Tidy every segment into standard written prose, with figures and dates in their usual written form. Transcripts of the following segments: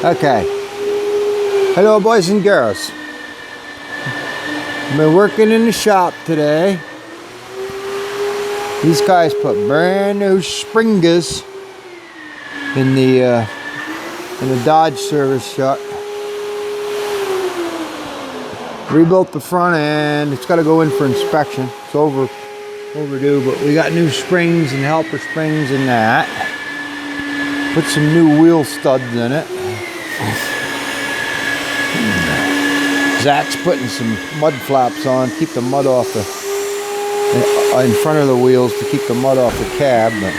Okay. Hello, boys and girls. I've been working in the shop today. These guys put brand new springers in the Dodge service truck. Rebuilt the front end. It's got to go in for inspection. It's overdue, but we got new springs and helper springs in that. Put some new wheel studs in it. Zach's putting some mud flaps on, keep the mud off in front of the wheels to keep the mud off the cab. But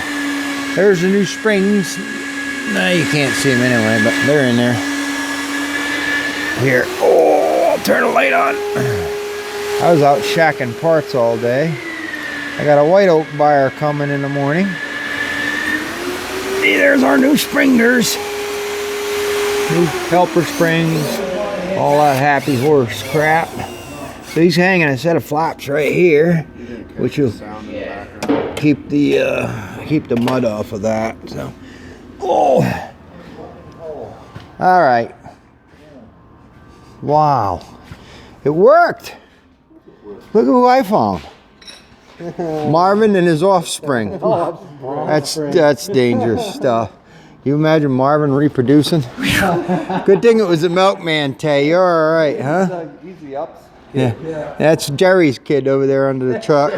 there's the new springs. No, you can't see them anyway, but they're in there. Here, oh, I'll turn the light on. I was out shacking parts all day. I got a white oak buyer coming in the morning. See, there's our new springers. New helper springs. All that happy horse crap. So he's hanging a set of flaps right here, which will keep the mud off of that. So, oh, all right. Wow, it worked. Look at who I found. Marvin and his offspring. That's dangerous stuff. You imagine Marvin reproducing? Good thing it was a milkman, Tay. You're all right, huh? Easy ups. Yeah. That's Jerry's kid over there under the truck.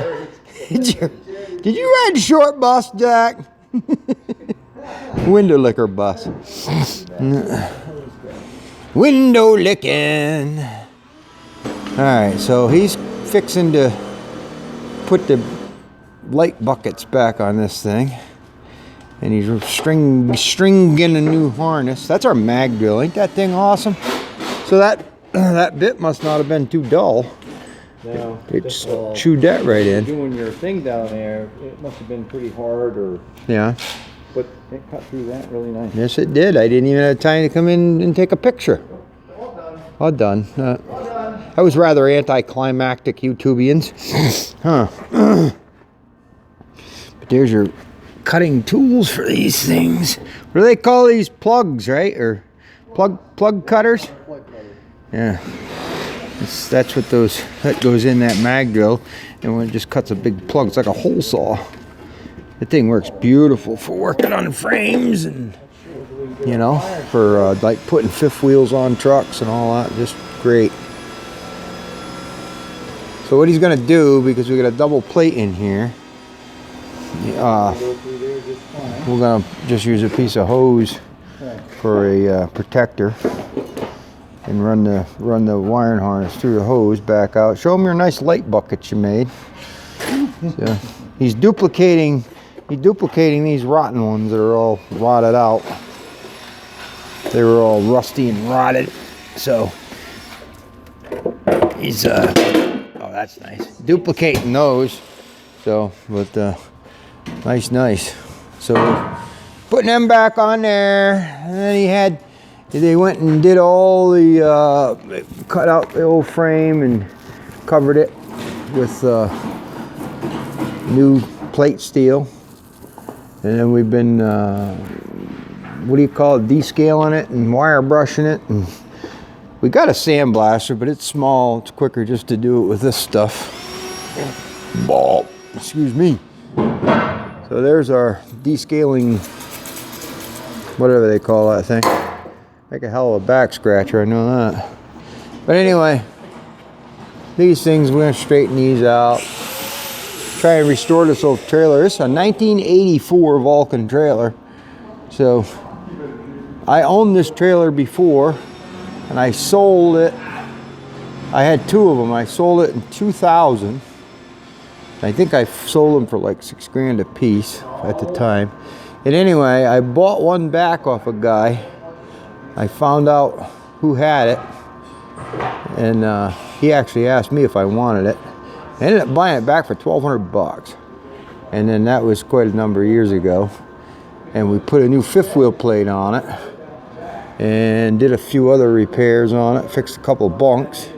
Did you ride short bus, Jack? Window licker bus. Window licking. All right, so he's fixing to put the light buckets back on this thing. And he's stringing a new harness. That's our mag drill. Ain't that thing awesome? So that bit must not have been too dull. No. It's chewed that right in. Doing your thing down there, it must have been pretty hard, or Yeah. but it cut through that really nice. Yes, it did. I didn't even have time to come in and take a picture. All done. That was rather anticlimactic, YouTubians. Huh. But there's your cutting tools for these things. What do they call these? Plugs, right? Or plug cutters? Plug cutter. Yeah. That's what that goes in that mag drill, and when it just cuts a big plug, it's like a hole saw. The thing works beautiful for working on frames and, you know, for like putting fifth wheels on trucks and all that. Just great. So what he's gonna do, because we got a double plate in here, we're gonna just use a piece of hose for a protector and run the wiring harness through the hose back out. Show him your nice light buckets you made. So he's duplicating these rotten ones that are all rotted out. They were all rusty and rotted. So he's oh, that's nice. Duplicating those. So, but nice. So putting them back on there, and then they went and did all the cut out the old frame and covered it with new plate steel. And then we've been what do you call it, descaling it and wire brushing it. And we got a sandblaster, but it's small. It's quicker just to do it with this stuff. Ball. Excuse me. So there's our descaling, whatever they call that thing. Make a hell of a back scratcher, I know that. But anyway, these things, we're gonna straighten these out. Try and restore this old trailer. This is a 1984 Vulcan trailer. So I owned this trailer before, and I sold it. I had two of them. I sold it in 2000. I think I sold them for like $6 grand a piece at the time. And anyway, I bought one back off a guy. I found out who had it, and he actually asked me if I wanted it. I ended up buying it back for $1,200, and then that was quite a number of years ago. And we put a new fifth wheel plate on it, and did a few other repairs on it, fixed a couple bunks,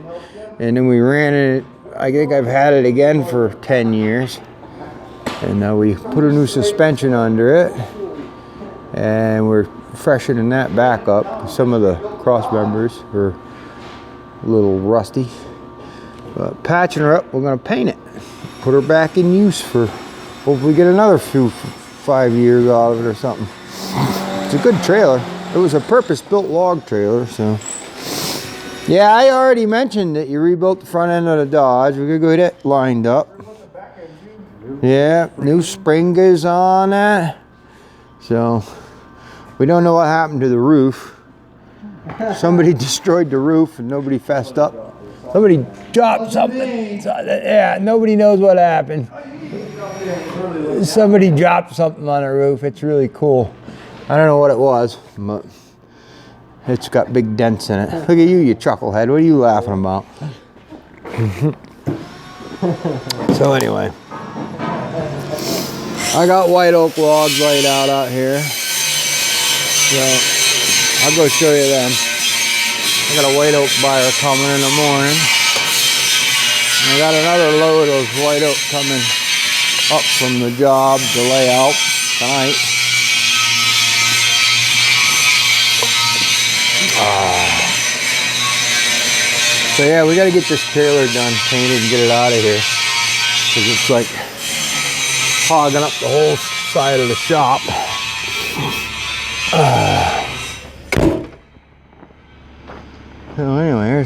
and then we ran it. I think I've had it again for 10 years, and we put a new suspension under it, and we're freshening that back up. Some of the cross members are a little rusty. But patching her up, we're gonna paint it. Put her back in use for, hopefully get another 5 years out of it or something. It's a good trailer. It was a purpose-built log trailer, so. Yeah, I already mentioned that you rebuilt the front end of the Dodge. We're gonna go get it lined up. Yeah, new spring goes on that. So, we don't know what happened to the roof. Somebody destroyed the roof and nobody fessed up. Somebody dropped something. Yeah, nobody knows what happened. Somebody dropped something on the roof. It's really cool. I don't know what it was, but it's got big dents in it. Look at you chucklehead. What are you laughing about? So anyway, I got white oak logs laid out here. So I'll go show you them. I got a white oak buyer coming in the morning. And I got another load of white oak coming up from the job to lay out tonight. So yeah, we got to get this trailer done, painted, and get it out of here. Because it's like hogging up the whole side of the shop. So anyway,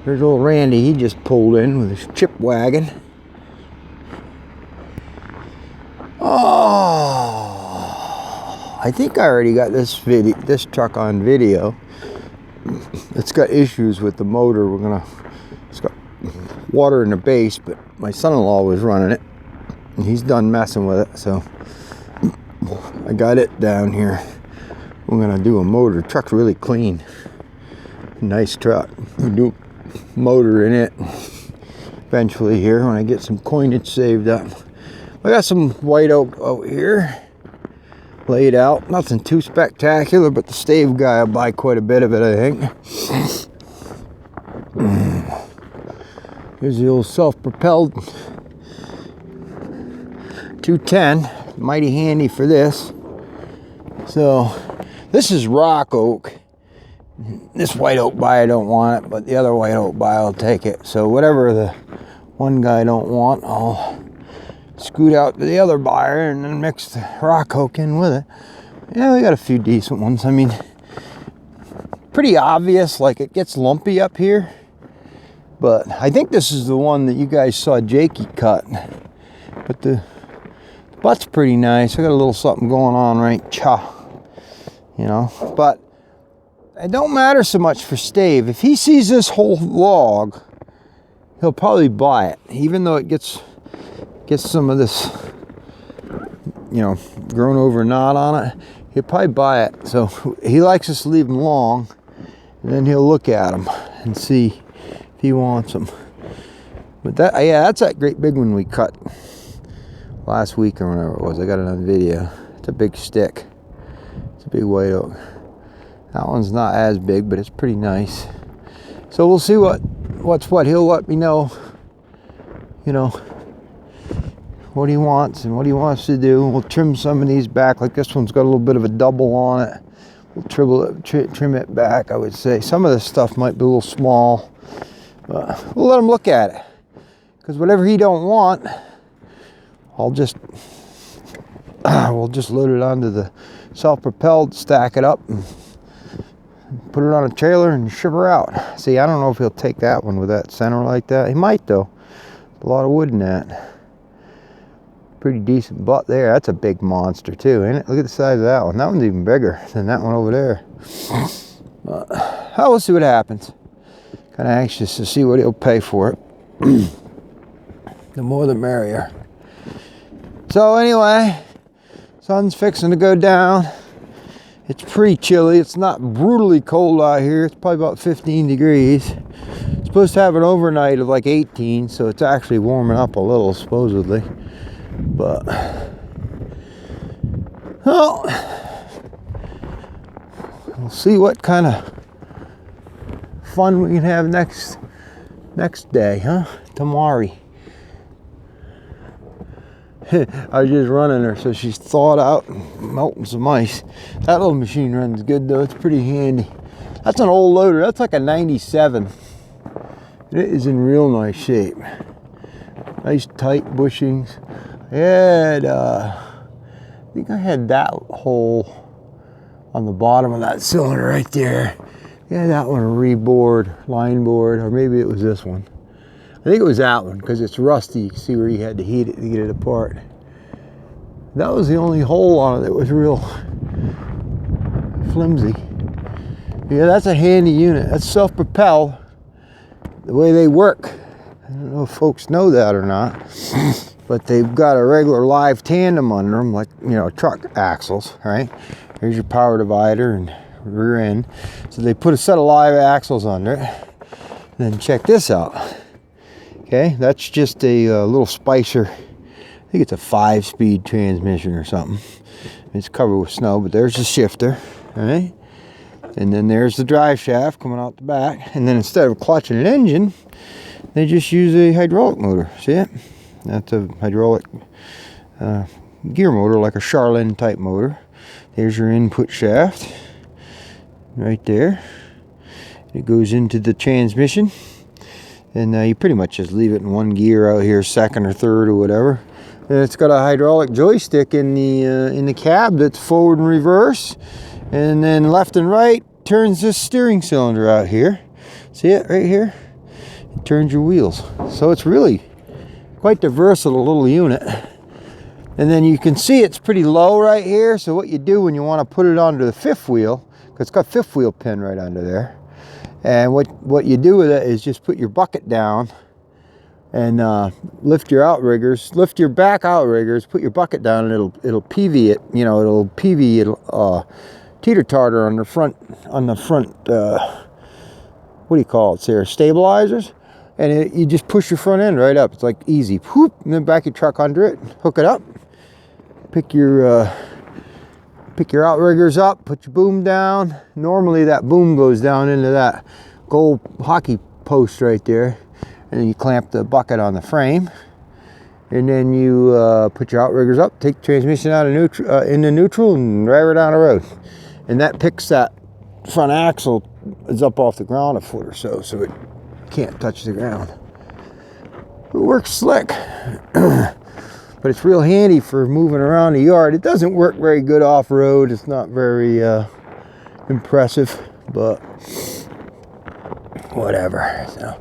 there's old Randy. He just pulled in with his chip wagon. Oh, I think I already got this truck on video. It's got issues with the motor. It's got water in the base, but my son-in-law was running it, and he's done messing with it. So I got it down here. We're gonna do a motor. Truck's really clean. Nice truck. We'll do a motor in it eventually here when I get some coinage saved up. I got some white oak out here laid out. Nothing too spectacular, but the stave guy will buy quite a bit of it, I think. Here's the old self-propelled 210. Mighty handy for this. So this is rock oak. This white oak buyer don't want it, but the other white oak buyer will take it. So whatever the one guy don't want, I'll scoot out to the other buyer and then mix the rock oak in with it. Yeah, we got a few decent ones. I mean, pretty obvious, like it gets lumpy up here. But I think this is the one that you guys saw Jakey cut. But the butt's pretty nice. I got a little something going on right, you know. But it don't matter so much for Stave. If he sees this whole log, he'll probably buy it, even though it gets some of this, you know, grown over knot on it. He'll probably buy it. So he likes us to leave them long, and then he'll look at them and see if he wants them. But that, yeah, that's that great big one we cut last week or whenever it was. I got it on video. It's a big stick. It's a big white oak. That one's not as big, but it's pretty nice. So we'll see what's what. He'll let me know, you know, what he wants and what he wants to do. We'll trim some of these back. Like this one's got a little bit of a double on it. We'll trim it back, I would say. Some of this stuff might be a little small, but we'll let him look at it. Because whatever he don't want, we'll just load it onto the self-propelled, stack it up, and put it on a trailer and ship her out. See, I don't know if he'll take that one with that center like that. He might though. A lot of wood in that. Pretty decent butt there. That's a big monster too, ain't it? Look at the size of that one. That one's even bigger than that one over there. We'll see what happens. Kind of anxious to see what he'll pay for it. The more the merrier. So anyway, sun's fixing to go down. It's pretty chilly. It's not brutally cold out here. It's probably about 15 degrees. It's supposed to have an overnight of like 18, so it's actually warming up a little, supposedly. But, well, we'll see what kind of fun we can have next day, huh? Tomorrow. I was just running her, so she's thawed out, melting some ice. That little machine runs good though, it's pretty handy. That's an old loader, that's like a 97. It is in real nice shape. Nice tight bushings. I think I had that hole on the bottom of that cylinder right there. Yeah, that one rebored, line board, or maybe it was this one. I think it was that one because it's rusty. You can see where you had to heat it to get it apart. That was the only hole on it that was real flimsy. Yeah, that's a handy unit. That's self-propelled. The way they work, I don't know if folks know that or not, but they've got a regular live tandem under them, like, you know, truck axles, right? Here's your power divider and rear end. So they put a set of live axles under it. And then check this out. Okay, that's just a little Spicer. I think it's a 5-speed transmission or something. It's covered with snow, but there's the shifter, all right? And then there's the drive shaft coming out the back. And then instead of clutching an engine, they just use a hydraulic motor. See it? That's a hydraulic gear motor, like a Charlene type motor. There's your input shaft right there. It goes into the transmission. And you pretty much just leave it in one gear out here, second or third or whatever. And it's got a hydraulic joystick in the cab that's forward and reverse. And then left and right turns this steering cylinder out here. See it right here? It turns your wheels. So it's really quite the versatile little unit. And then you can see it's pretty low right here. So what you do when you want to put it onto the fifth wheel, because it's got a fifth wheel pin right under there. And what you do with it is just put your bucket down and lift your outriggers, lift your back outriggers, put your bucket down, and it'll PV it. You know, it'll teeter-totter on the front. What do you call it, Sarah? Stabilizers. And you just push your front end right up. It's like easy. Whoop, and then back your truck under it, hook it up, pick your outriggers up, put your boom down. Normally that boom goes down into that gold hockey post right there. And then you clamp the bucket on the frame. And then you put your outriggers up, take the transmission out of into neutral and drive her down the road. And that picks that front axle is up off the ground a foot or so, so it can't touch the ground. It works slick. But it's real handy for moving around the yard. It doesn't work very good off-road. It's not very impressive, but whatever. So,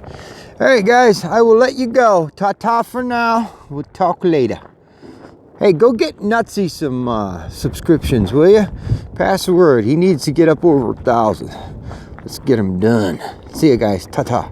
all right, guys, I will let you go. Ta-ta for now. We'll talk later. Hey, go get Nutsy some subscriptions, will you? Pass the word. He needs to get up over 1,000. Let's get him done. See you guys. Ta-ta.